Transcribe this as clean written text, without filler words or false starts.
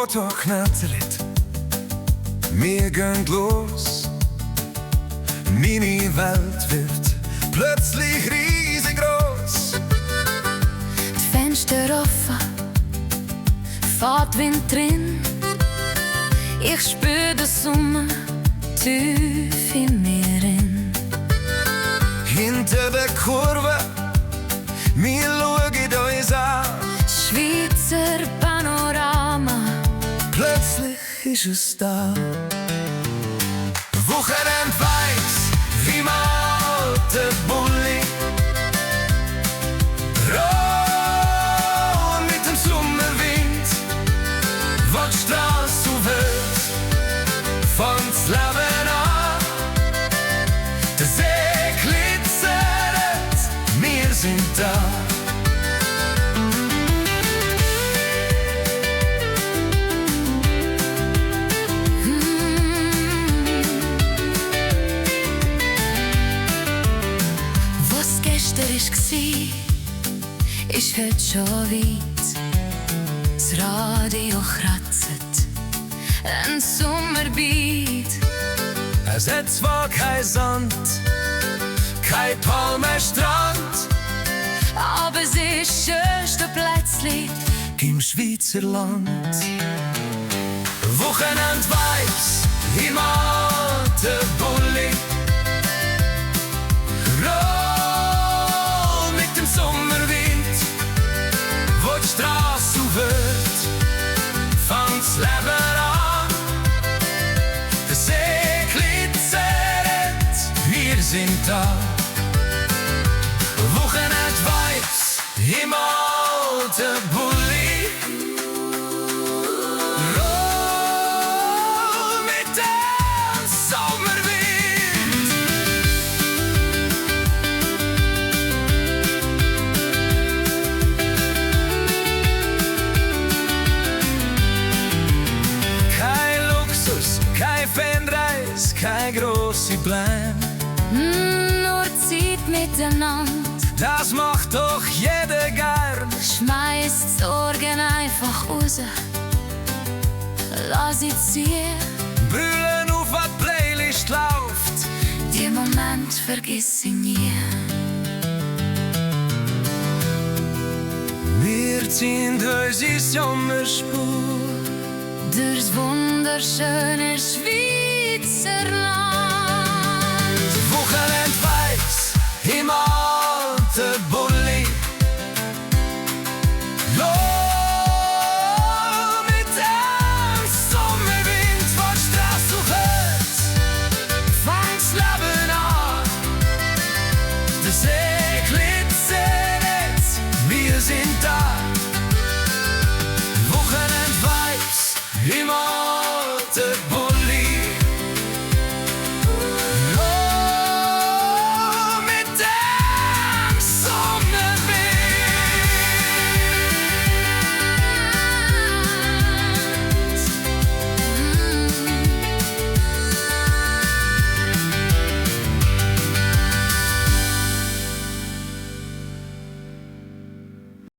Motor knattert, wir gehen los. Meine Welt wird plötzlich riesengroß. Die Fenster offen, Fahrtwind drin. Ich spür den Sommer tief in mir in. Hinter der Kurve, wir schauen uns an. Schweizer Panorama, Plötzlich ist es da. Wochenendvibes wie im alten Bulli. Roll mit dem Sommerwind, wo die Straße wird, fängt's Leben an. Der See glitzert, wir sind da. Ist heute schon weit. Das Radio kratzt, ein Sommerbeat. Es hat zwar kein Sand, kein Palmenstrand, aber es ist schönste Plätzli im Schweizerland. Wochenend-Vibes im alten Bulli. Roll mit dem Sommerwind, wo die Straße wird, fängt's Leben an. Der See glitzert, wir sind da. Wochenend-Vibes im alten Bulli. Roll mit dem Sommerwind. Kein Luxus, kein Fernreis, kein grosse Pläne. nur Zeit miteinander. Das macht doch jeder gern. Schmeißt Sorgen einfach raus, lass sie ziehen. Brüllen auf, was die Playlist läuft. Die Moment vergiss ich nie. Wir ziehen unsere Sommerspur Durchs wunderschöne Schweizerland.